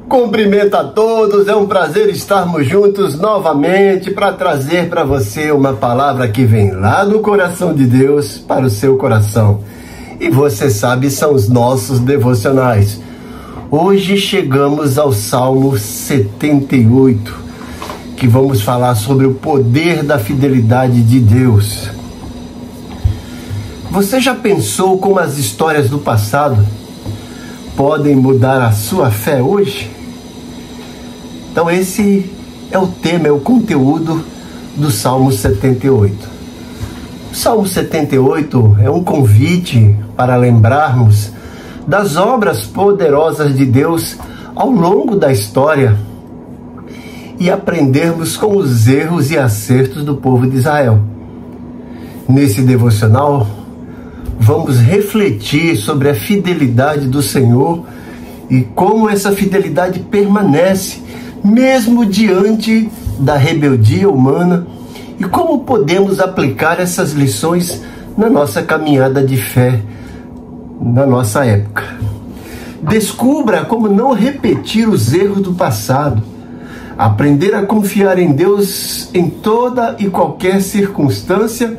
Cumprimento a todos, é um prazer estarmos juntos novamente para trazer para você uma palavra que vem lá do coração de Deus para o seu coração. E você sabe, são os nossos devocionais. Hoje chegamos ao Salmo 78, que vamos falar sobre o poder da fidelidade de Deus. Você já pensou como as histórias do passado podem mudar a sua fé hoje? Então esse é o tema, é o conteúdo do Salmo 78. O Salmo 78 é um convite para lembrarmos das obras poderosas de Deus ao longo da história e aprendermos com os erros e acertos do povo de Israel. Nesse devocional, vamos refletir sobre a fidelidade do Senhor e como essa fidelidade permanece mesmo diante da rebeldia humana e como podemos aplicar essas lições na nossa caminhada de fé na nossa época. Descubra como não repetir os erros do passado, aprender a confiar em Deus em toda e qualquer circunstância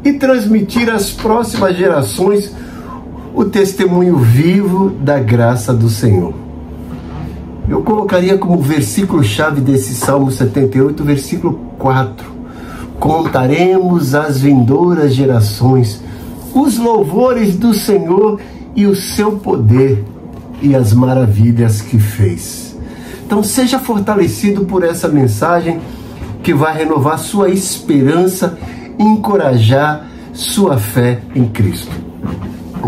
e transmitir às próximas gerações o testemunho vivo da graça do Senhor. Eu colocaria como versículo-chave desse Salmo 78, o versículo 4. Contaremos às vindouras gerações os louvores do Senhor e o seu poder e as maravilhas que fez. Então seja fortalecido por essa mensagem que vai renovar sua esperança e encorajar sua fé em Cristo.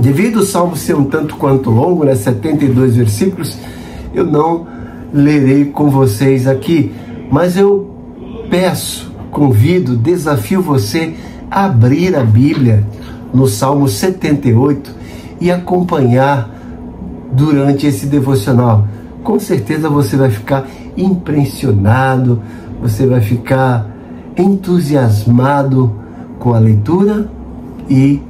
Devido o Salmo ser um tanto quanto longo, 72 versículos, eu não lerei com vocês aqui, mas eu peço, convido, desafio você a abrir a Bíblia no Salmo 78 e acompanhar durante esse devocional. Com certeza você vai ficar impressionado, você vai ficar entusiasmado com a leitura e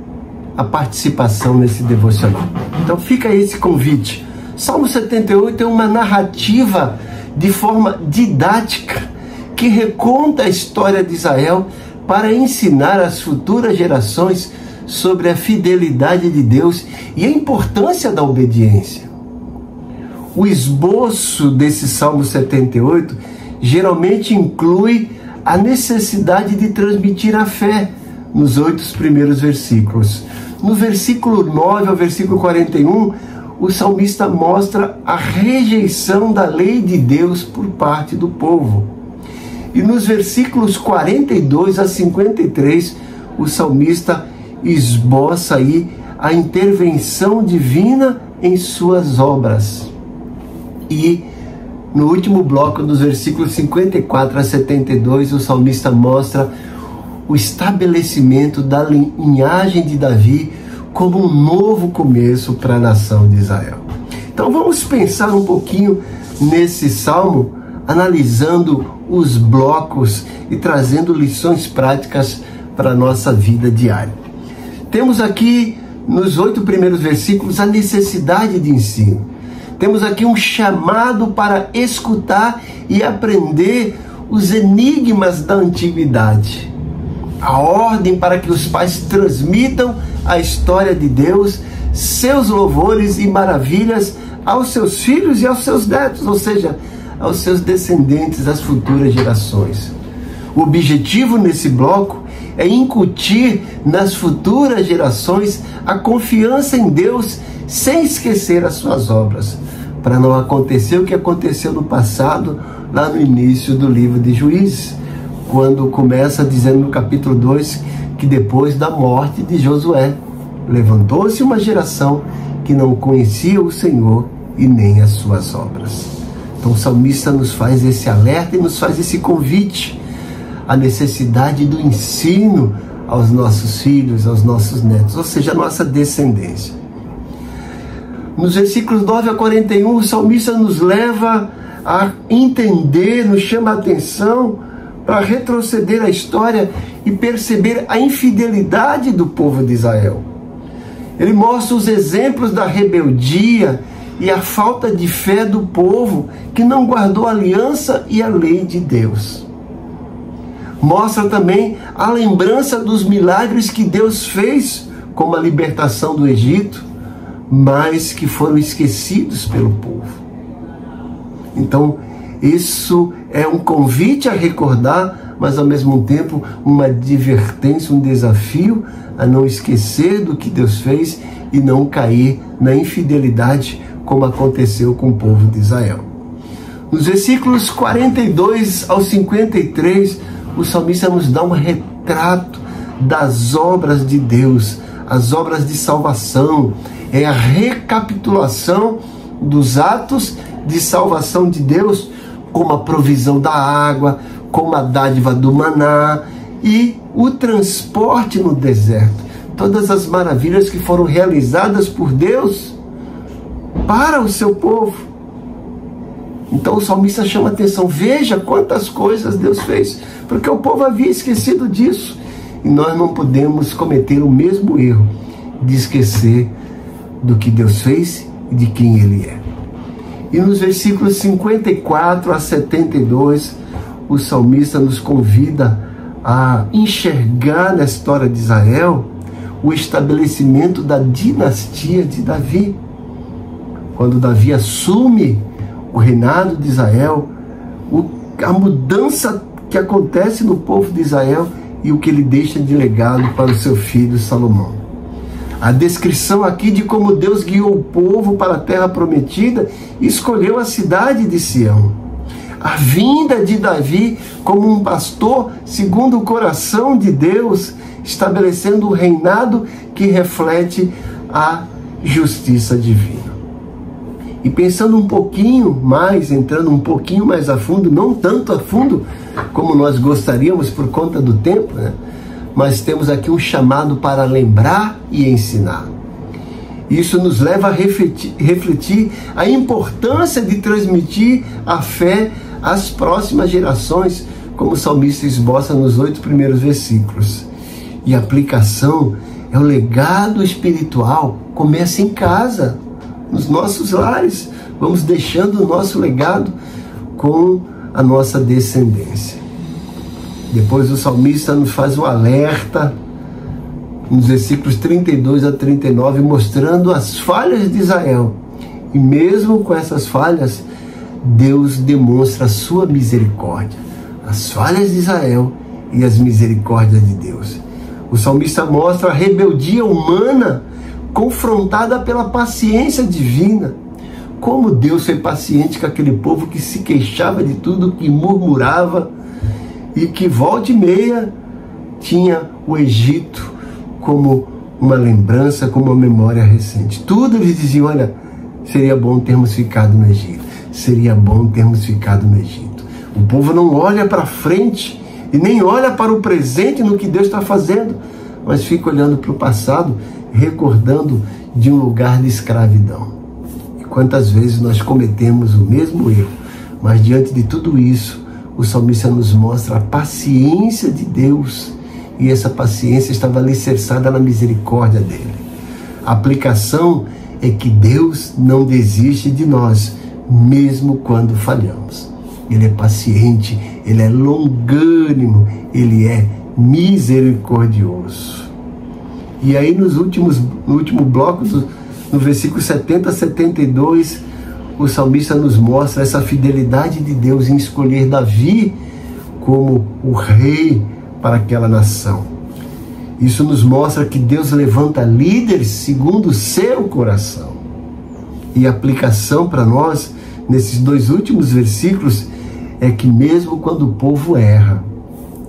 a participação nesse devocional. Então fica esse convite. Salmo 78 é uma narrativa de forma didática que reconta a história de Israel para ensinar às futuras gerações sobre a fidelidade de Deus e a importância da obediência. O esboço desse Salmo 78 geralmente inclui a necessidade de transmitir a fé nos 8 primeiros versículos. No versículo 9 ao versículo 41, o salmista mostra a rejeição da lei de Deus por parte do povo. E nos versículos 42 a 53, o salmista esboça aí a intervenção divina em suas obras. E no último bloco, dos versículos 54 a 72, o salmista mostra o estabelecimento da linhagem de Davi como um novo começo para a nação de Israel. Então vamos pensar um pouquinho nesse salmo, analisando os blocos e trazendo lições práticas para a nossa vida diária. Temos aqui nos 8 primeiros versículos a necessidade de ensino. Temos aqui um chamado para escutar e aprender os enigmas da antiguidade. A ordem para que os pais transmitam a história de Deus, seus louvores e maravilhas aos seus filhos e aos seus netos, ou seja, aos seus descendentes, às futuras gerações. O objetivo nesse bloco é incutir nas futuras gerações a confiança em Deus sem esquecer as suas obras, para não acontecer o que aconteceu no passado, lá no início do livro de Juízes, quando começa dizendo no capítulo 2 que depois da morte de Josué, levantou-se uma geração que não conhecia o Senhor e nem as suas obras. Então o salmista nos faz esse alerta e nos faz esse convite à necessidade do ensino aos nossos filhos, aos nossos netos, ou seja, a nossa descendência. Nos versículos 9 a 41, o salmista nos leva a entender, nos chama a atenção para retroceder a história e perceber a infidelidade do povo de Israel. Ele mostra os exemplos da rebeldia e a falta de fé do povo que não guardou a aliança e a lei de Deus. Mostra também a lembrança dos milagres que Deus fez, como a libertação do Egito, mas que foram esquecidos pelo povo. Então, isso é um convite a recordar, mas ao mesmo tempo uma advertência, um desafio a não esquecer do que Deus fez e não cair na infidelidade, como aconteceu com o povo de Israel. Nos versículos 42 ao 53, o salmista nos dá um retrato das obras de Deus, as obras de salvação. É a recapitulação dos atos de salvação de Deus, como a provisão da água, como a dádiva do maná e o transporte no deserto. Todas as maravilhas que foram realizadas por Deus para o seu povo. Então o salmista chama a atenção, veja quantas coisas Deus fez, porque o povo havia esquecido disso. E nós não podemos cometer o mesmo erro de esquecer do que Deus fez e de quem Ele é. E nos versículos 54 a 72, o salmista nos convida a enxergar na história de Israel o estabelecimento da dinastia de Davi. Quando Davi assume o reinado de Israel, a mudança que acontece no povo de Israel e o que ele deixa de legado para o seu filho Salomão. A descrição aqui de como Deus guiou o povo para a terra prometida e escolheu a cidade de Sião. A vinda de Davi como um pastor segundo o coração de Deus, estabelecendo um reinado que reflete a justiça divina. E pensando um pouquinho mais, entrando um pouquinho mais a fundo, não tanto a fundo como nós gostaríamos por conta do tempo, né? Mas temos aqui um chamado para lembrar e ensinar. Isso nos leva a refletir a importância de transmitir a fé às próximas gerações, como o salmista esboça nos 8 primeiros versículos. E a aplicação é o legado espiritual, começa em casa, nos nossos lares. Vamos deixando o nosso legado com a nossa descendência. Depois o salmista nos faz um alerta nos versículos 32 a 39, mostrando as falhas de Israel. E mesmo com essas falhas, Deus demonstra a sua misericórdia. As falhas de Israel e as misericórdias de Deus. O salmista mostra a rebeldia humana confrontada pela paciência divina. Como Deus foi paciente com aquele povo que se queixava de tudo, que murmurava e que volta e meia tinha o Egito como uma lembrança, como uma memória recente. Tudo eles diziam, olha, seria bom termos ficado no Egito. Seria bom termos ficado no Egito. O povo não olha para frente e nem olha para o presente no que Deus está fazendo, mas fica olhando para o passado, recordando de um lugar de escravidão. E quantas vezes nós cometemos o mesmo erro, mas diante de tudo isso, o salmista nos mostra a paciência de Deus, e essa paciência estava alicerçada na misericórdia dele. A aplicação é que Deus não desiste de nós, mesmo quando falhamos. Ele é paciente, Ele é longânimo, Ele é misericordioso. E aí no último bloco, no versículo 70 a 72, o salmista nos mostra essa fidelidade de Deus em escolher Davi como o rei para aquela nação. Isso nos mostra que Deus levanta líderes segundo o seu coração. E a aplicação para nós, nesses 2 últimos versículos, é que mesmo quando o povo erra,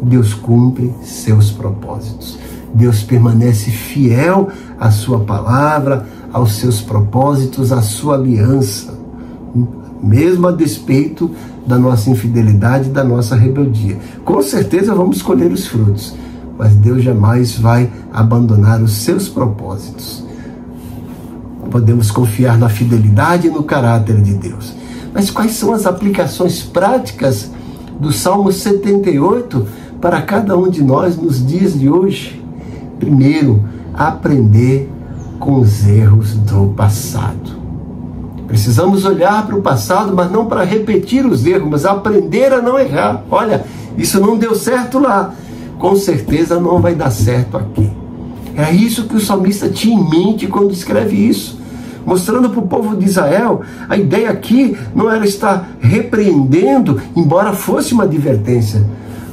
Deus cumpre seus propósitos. Deus permanece fiel à sua palavra, aos seus propósitos, à sua aliança, mesmo a despeito da nossa infidelidade, da nossa rebeldia. Com certeza vamos colher os frutos, mas Deus jamais vai abandonar os seus propósitos. Podemos confiar na fidelidade e no caráter de Deus. Mas quais são as aplicações práticas do Salmo 78 para cada um de nós nos dias de hoje? Primeiro, aprender com os erros do passado. Precisamos olhar para o passado, mas não para repetir os erros, mas aprender a não errar. Olha, isso não deu certo lá, com certeza não vai dar certo aqui. É isso que o salmista tinha em mente quando escreve isso, mostrando para o povo de Israel, a ideia aqui não era estar repreendendo, embora fosse uma advertência,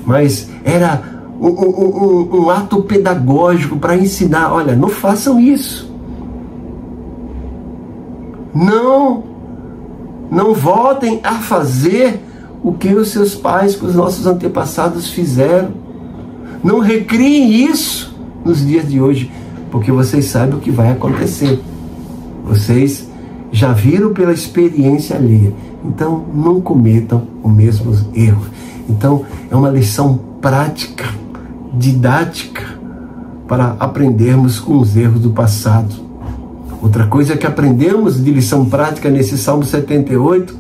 mas era um ato pedagógico para ensinar, olha, não façam isso. Não voltem a fazer o que os seus pais, que os nossos antepassados fizeram. Não recriem isso nos dias de hoje, porque vocês sabem o que vai acontecer. Vocês já viram pela experiência alheia. Então, não cometam o mesmo erro. Então, é uma lição prática, didática, para aprendermos com os erros do passado. Outra coisa que aprendemos de lição prática nesse Salmo 78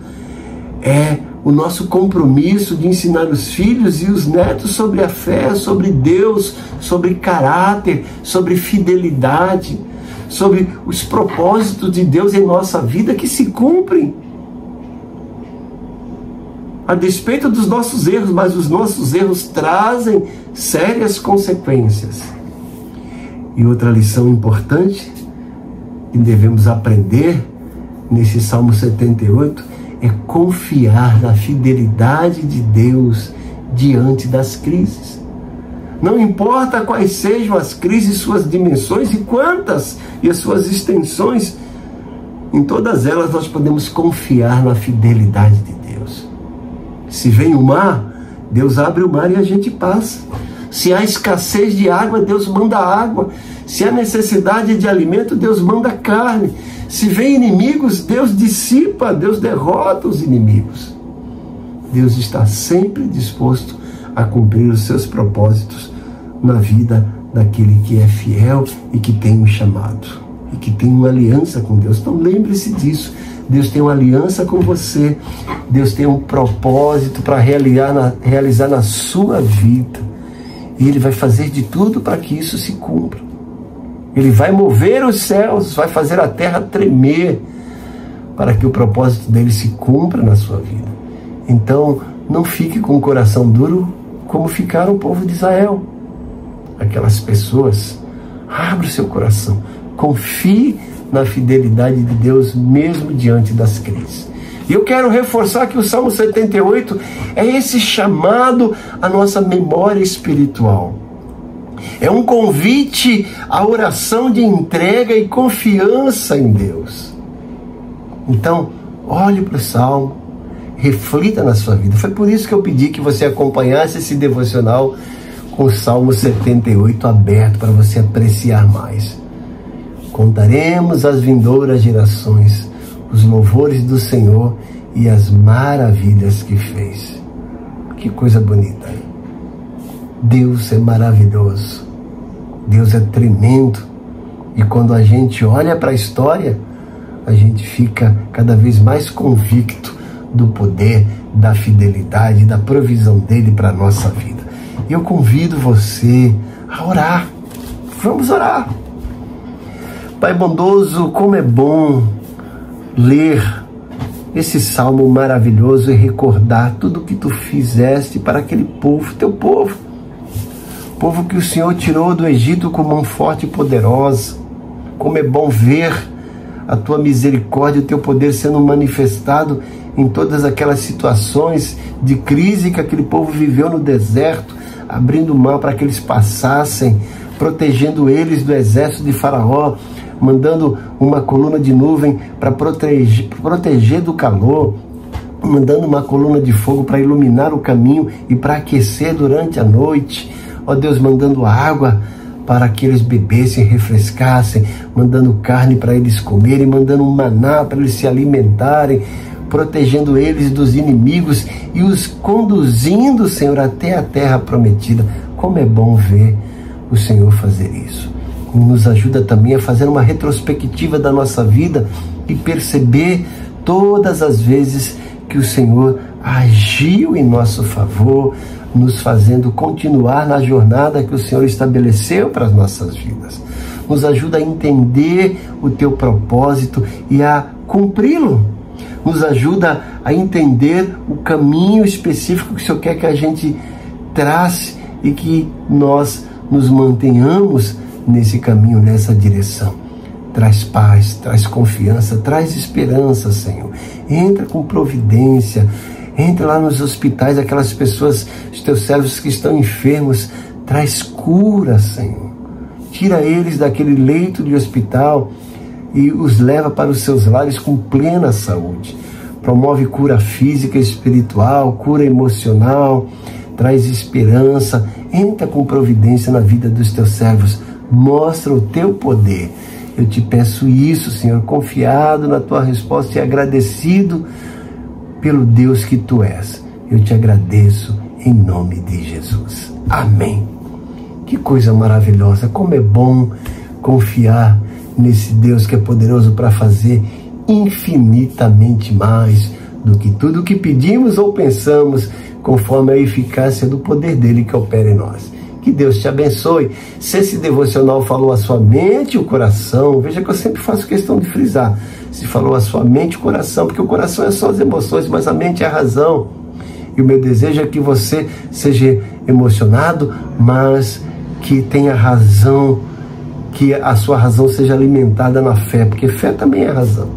é o nosso compromisso de ensinar os filhos e os netos sobre a fé, sobre Deus, sobre caráter, sobre fidelidade, sobre os propósitos de Deus em nossa vida que se cumprem. A despeito dos nossos erros, mas os nossos erros trazem sérias consequências. E outra lição importante que devemos aprender nesse Salmo 78 é confiar na fidelidade de Deus diante das crises. Não importa quais sejam as crises, suas dimensões e quantas, e as suas extensões, em todas elas nós podemos confiar na fidelidade de Deus. Se vem o mar, Deus abre o mar e a gente passa. Se há escassez de água, Deus manda água. Se há necessidade de alimento, Deus manda carne. Se vem inimigos, Deus dissipa, Deus derrota os inimigos. Deus está sempre disposto a cumprir os seus propósitos na vida daquele que é fiel e que tem um chamado, e que tem uma aliança com Deus. Então lembre-se disso. Deus tem uma aliança com você. Deus tem um propósito para realizar na sua vida. E Ele vai fazer de tudo para que isso se cumpra. Ele vai mover os céus, vai fazer a terra tremer para que o propósito dele se cumpra na sua vida. Então, não fique com o coração duro como ficaram o povo de Israel. Aquelas pessoas, abra o seu coração, confie na fidelidade de Deus mesmo diante das crises. E eu quero reforçar que o Salmo 78 é esse chamado à nossa memória espiritual. É um convite à oração de entrega e confiança em Deus. Então, olhe para o Salmo, reflita na sua vida. Foi por isso que eu pedi que você acompanhasse esse devocional com o Salmo 78 aberto para você apreciar mais. Contaremos às vindouras gerações os louvores do Senhor e as maravilhas que fez. Que coisa bonita, hein? Deus é maravilhoso, Deus é tremendo, e quando a gente olha para a história, a gente fica cada vez mais convicto do poder, da fidelidade, da provisão dele para a nossa vida. E eu convido você a orar. Vamos orar. Pai bondoso, como é bom ler esse salmo maravilhoso e recordar tudo o que tu fizeste para aquele povo, teu povo que o Senhor tirou do Egito com mão forte e poderosa. Como é bom ver a tua misericórdia e o teu poder sendo manifestado em todas aquelas situações de crise que aquele povo viveu no deserto, abrindo o mar para que eles passassem, protegendo eles do exército de Faraó, mandando uma coluna de nuvem para proteger do calor, mandando uma coluna de fogo para iluminar o caminho e para aquecer durante a noite. Ó Deus, mandando água para que eles bebessem, refrescassem, mandando carne para eles comerem, mandando um maná para eles se alimentarem, protegendo eles dos inimigos e os conduzindo, Senhor, até a terra prometida. Como é bom ver o Senhor fazer isso. Nos ajuda também a fazer uma retrospectiva da nossa vida e perceber todas as vezes que o Senhor agiu em nosso favor, nos fazendo continuar na jornada que o Senhor estabeleceu para as nossas vidas. Nos ajuda a entender o teu propósito e a cumpri-lo. Nos ajuda a entender o caminho específico que o Senhor quer que a gente trace e que nós nos mantenhamos nesse caminho, nessa direção. Traz paz, traz confiança, traz esperança, Senhor. Entra com providência, entra lá nos hospitais, aquelas pessoas, os teus servos que estão enfermos, traz cura, Senhor. Tira eles daquele leito de hospital e os leva para os seus lares com plena saúde. Promove cura física e espiritual, cura emocional, traz esperança. Entra com providência na vida dos teus servos. Mostra o teu poder. Eu te peço isso, Senhor, confiado na tua resposta e agradecido pelo Deus que tu és. Eu te agradeço em nome de Jesus. Amém. Que coisa maravilhosa, como é bom confiar nesse Deus que é poderoso para fazer infinitamente mais do que tudo que pedimos ou pensamos, conforme a eficácia do poder dele que opera em nós. Que Deus te abençoe. Se esse devocional falou a sua mente e o coração, veja que eu sempre faço questão de frisar, se falou a sua mente e o coração, porque o coração é só as emoções, mas a mente é a razão. E o meu desejo é que você seja emocionado, mas que tenha razão, que a sua razão seja alimentada na fé, porque fé também é razão.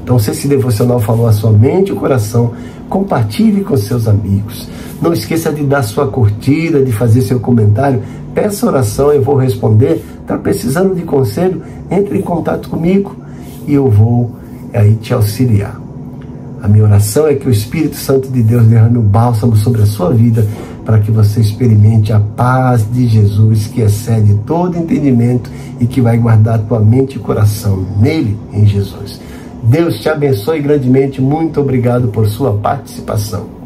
Então, se esse devocional falou a sua mente e o coração, compartilhe com seus amigos. Não esqueça de dar sua curtida, de fazer seu comentário. Peça oração, eu vou responder. Está precisando de conselho? Entre em contato comigo e eu vou aí te auxiliar. A minha oração é que o Espírito Santo de Deus derrame um bálsamo sobre a sua vida, para que você experimente a paz de Jesus, que excede todo entendimento e que vai guardar a tua mente e coração nele, em Jesus. Deus te abençoe grandemente. Muito obrigado por sua participação.